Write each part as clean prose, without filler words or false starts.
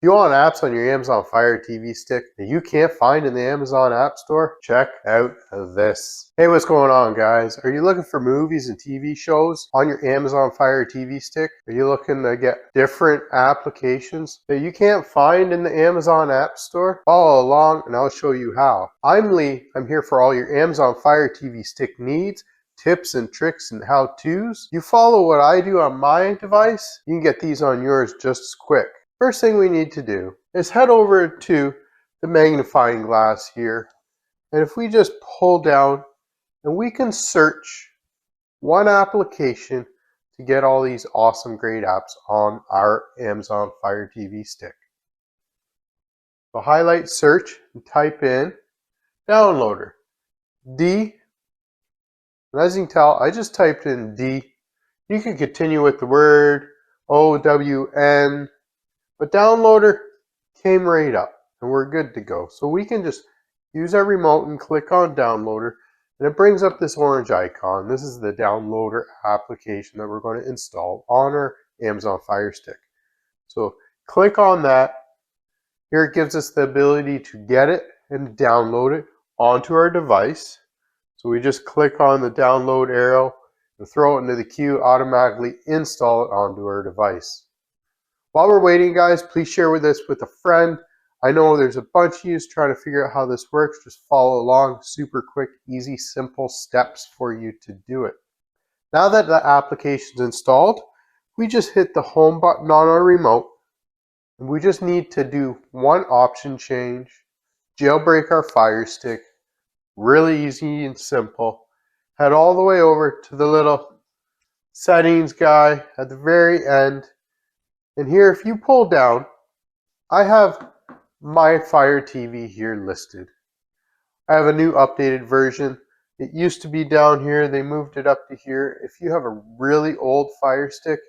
If you want apps on your Amazon Fire TV stick that you can't find in the Amazon App Store, check out this. Hey, what's going on, guys? Are you looking for movies and TV shows on your Amazon Fire TV stick? Are you looking to get different applications that you can't find in the Amazon App Store? Follow along and I'll show you how. I'm Lee. I'm here for all your Amazon Fire TV stick needs, tips and tricks and how-tos. You follow what I do on my device, you can get these on yours just as quick. First thing we need to do is head over to the magnifying glass here, and if we just pull down, and we can search one application to get all these awesome great apps on our Amazon Fire TV stick. So highlight search and type in downloader, D, and as you can tell, I just typed in D. You can continue with the word OWN, but downloader came right up and we're good to go. So we can just use our remote and click on downloader, and it brings up this orange icon. This is the downloader application that we're going to install on our Amazon Fire Stick. So click on that. Here it gives us the ability to get it and download it onto our device. So we just click on the download arrow and throw it into the queue, automatically install it onto our device. While we're waiting, guys, please share this with a friend. I know there's a bunch of you trying to figure out how this works. Just follow along. Super quick, easy, simple steps for you to do it. Now that the application's installed, we just hit the home button on our remote. And we just need to do one option change, jailbreak our Fire Stick. Really easy and simple. Head all the way over to the little settings guy at the very end. And here, if you pull down, I have my Fire TV here listed. I have a new updated version. It used to be down here. They moved it up to here. If you have a really old Fire Stick,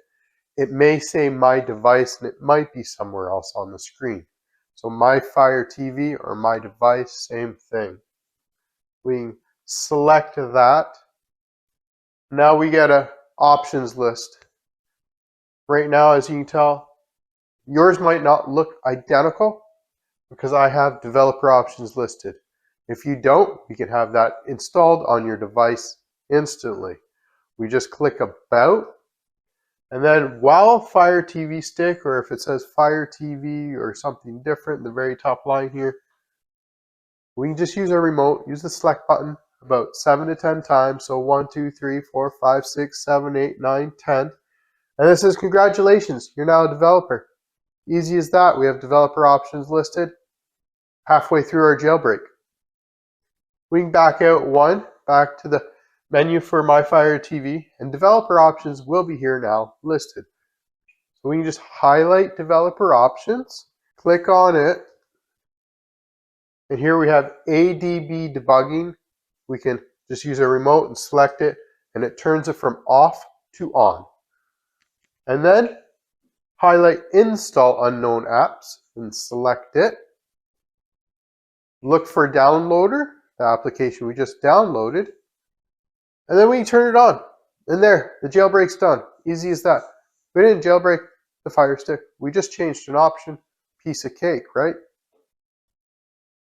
it may say my device and it might be somewhere else on the screen. So my Fire TV or my device, same thing. We select that. Now we get a options list. Right now, as you can tell, yours might not look identical because I have developer options listed. If you don't, you can have that installed on your device instantly. We just click About, and then while Fire TV Stick, or if it says Fire TV or something different in the very top line here, we can just use our remote, use the select button about 7 to 10 times. So 1, 2, 3, 4, 5, 6, 7, 8, 9, 10. And it says, congratulations, you're now a developer. Easy as that. We have developer options listed halfway through our jailbreak. We can back out one, back to the menu for My Fire TV, and developer options will be here now listed. So we can just highlight developer options, click on it, and here we have ADB debugging. We can just use a remote and select it, and it turns it from off to on. And then highlight Install Unknown Apps and select it. Look for Downloader, the application we just downloaded, and then we can turn it on. And there, the jailbreak's done. Easy as that. We didn't jailbreak the Fire Stick. We just changed an option. Piece of cake, right?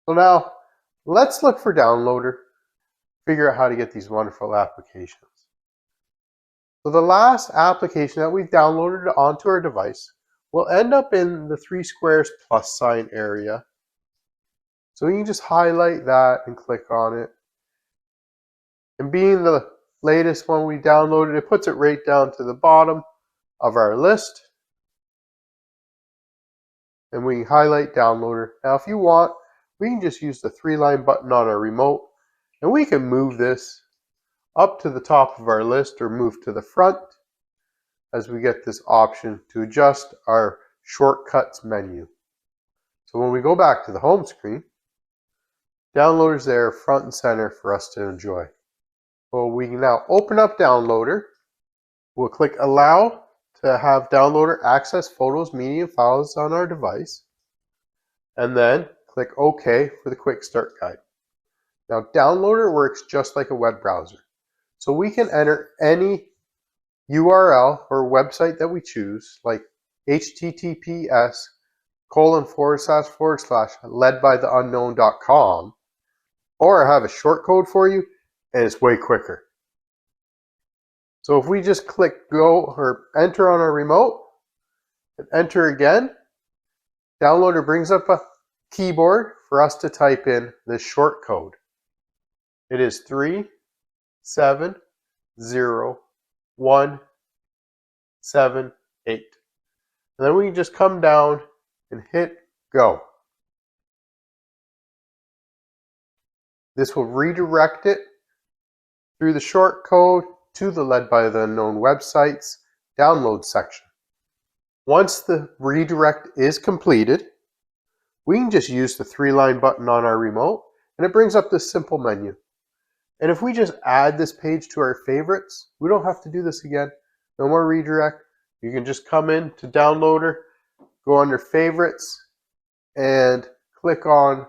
So now, let's look for Downloader, figure out how to get these wonderful applications. So the last application that we've downloaded onto our device will end up in the 3 squares plus sign area. So you can just highlight that and click on it. And being the latest one we downloaded, it puts it right down to the bottom of our list. And we can highlight Downloader. Now if you want, we can just use the 3-line button on our remote, and we can move this up to the top of our list or move to the front as we get this option to adjust our shortcuts menu. So when we go back to the home screen, Downloader's there front and center for us to enjoy. So we can now open up Downloader. We'll click Allow to have Downloader access photos, media, and files on our device. And then click OK for the quick start guide. Now Downloader works just like a web browser. So we can enter any URL or website that we choose, like HTTPS //leadbytheunknown.com, or I have a short code for you, and it's way quicker. So if we just click go or enter on our remote and enter again, Downloader brings up a keyboard for us to type in this short code. It is 370178. And then we can just come down and hit go. This will redirect it through the short code to the Led by the Unknown website's download section. Once the redirect is completed, we can just use the 3-line button on our remote, and it brings up this simple menu. And if we just add this page to our favorites, we don't have to do this again. No more redirect. You can just come in to Downloader, go under Favorites, and click on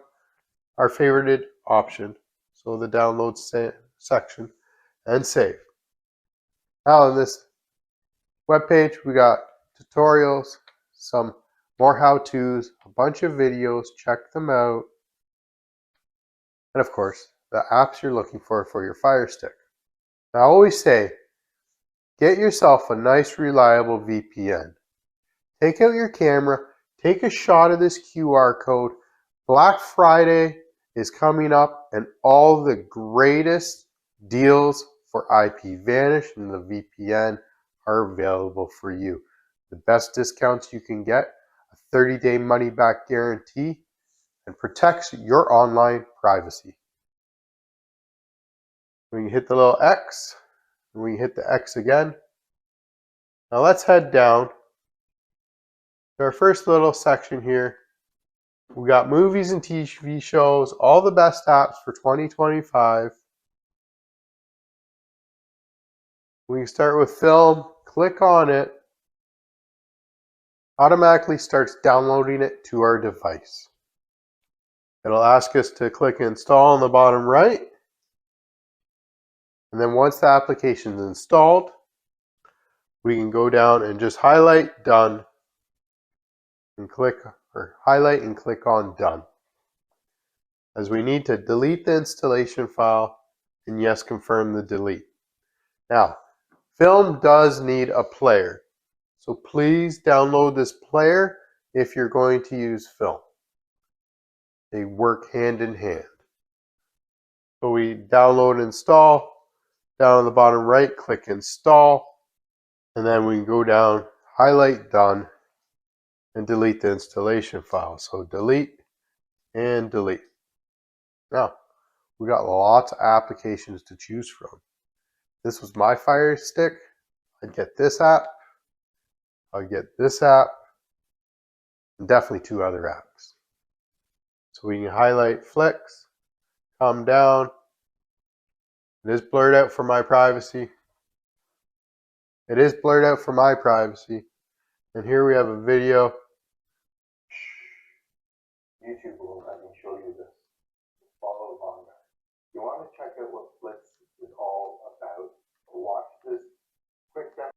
our favorited option, so the download section, and save. Now in this web page, we got tutorials, some more how-tos, a bunch of videos. Check them out. And of course, the apps you're looking for your Firestick. Now, I always say, get yourself a nice, reliable VPN. Take out your camera, take a shot of this QR code. Black Friday is coming up, and all the greatest deals for IPVanish and the VPN are available for you. The best discounts you can get, a 30-day money-back guarantee, and protects your online privacy. We can hit the little X, and we can hit the X again. Now let's head down to our first little section here. We got movies and TV shows, all the best apps for 2025. We can start with film, click on it. Automatically starts downloading it to our device. It'll ask us to click install on the bottom right. And then once the application is installed, we can go down and just highlight done and click, or highlight and click on done, as we need to delete the installation file and yes, confirm the delete. Now, film does need a player, so please download this player if you're going to use film. They work hand in hand. So we download and install. Down on the bottom right, click install, and then we can go down, highlight done, and delete the installation file. So delete and delete. Now, we got lots of applications to choose from. This was my Fire Stick. I'd get this app, I'd get this app, and definitely 2 other apps. So we can highlight flicks, come down. It is blurred out for my privacy. It is blurred out for my privacy. And here we have a video. YouTube will let me show you this. Follow along. You want to check out what Flicks is all about, watch this quick demo.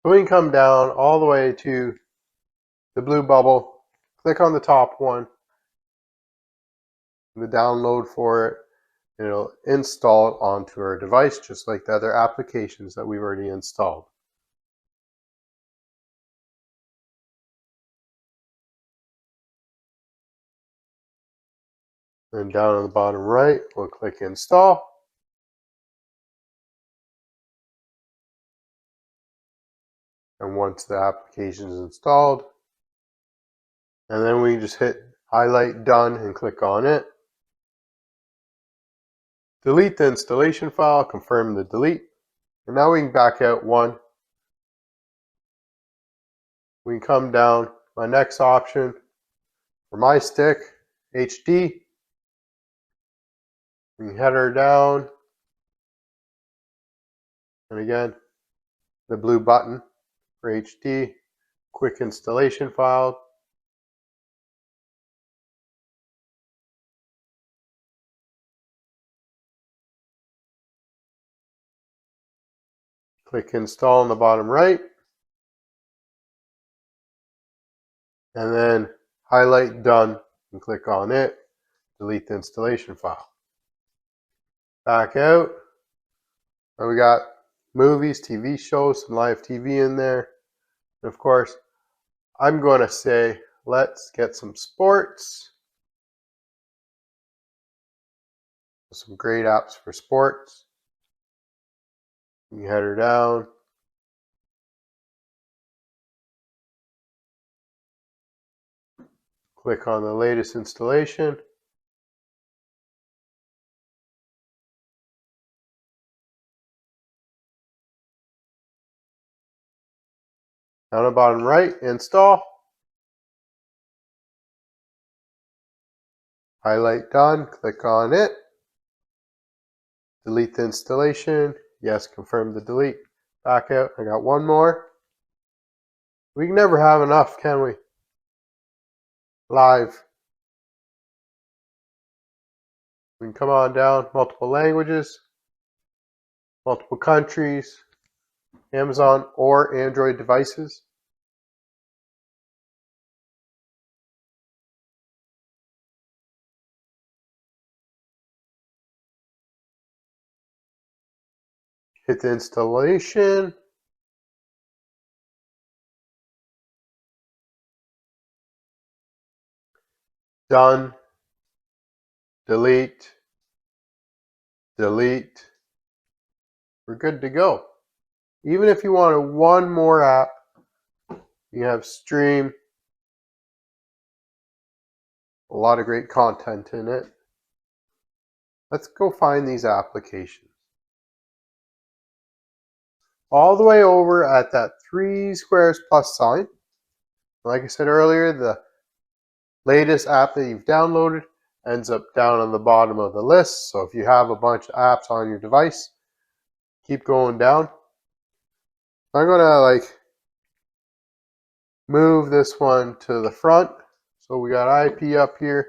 So we can come down all the way to the blue bubble, click on the top one, the download for it, and it'll install it onto our device just like the other applications that we've already installed. And down on the bottom right, we'll click install. And once the application is installed, and then we just hit highlight done and click on it. Delete the installation file, confirm the delete. And now we can back out one. We can come down, my next option for my stick, HD. We can head her down. And again, the blue button for HD, quick installation file. Click install on the bottom right. and then highlight done and click on it. Delete the installation file. Back out. And we got movies, TV shows, some live TV in there. And of course, I'm going to say, let's get some sports. Some great apps for sports. You head her down. Click on the latest installation. Down the bottom right, install. Highlight done, click on it. Delete the installation. Yes, confirm the delete. Back out. I got one more. We can never have enough, can we? Live. We can come on down. Multiple languages, multiple countries, Amazon or Android devices. Hit the installation. Done. Delete. Delete. We're good to go. Even if you wanted one more app, you have Stream. A lot of great content in it. Let's go find these applications. All the way over at that 3 squares plus sign. Like I said earlier, the latest app that you've downloaded ends up down on the bottom of the list. So if you have a bunch of apps on your device, keep going down. I'm gonna move this one to the front. So we got IP up here.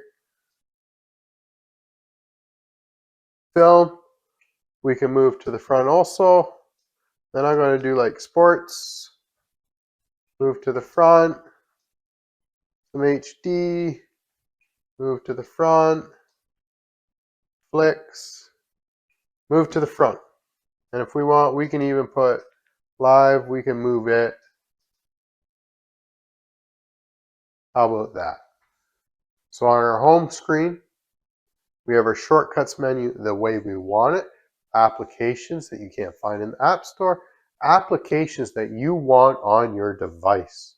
Film, we can move to the front also. Then I'm going to do like sports, move to the front, some HD, move to the front, flicks, move to the front. And if we want, we can even put live, we can move it. How about that? So on our home screen, we have our shortcuts menu the way we want it. Applications that you can't find in the App Store. Applications that you want on your device.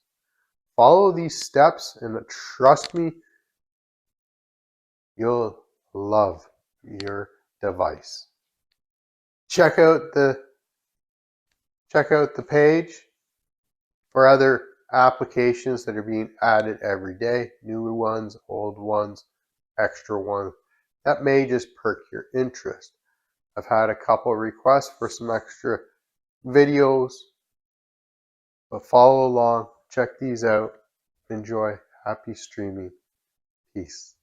Follow these steps and trust me, you'll love your device. Check out the page for other applications that are being added every day. New ones, old ones, extra ones. That may just perk your interest. I've had a couple requests for some extra videos, but follow along, check these out, enjoy, happy streaming, peace.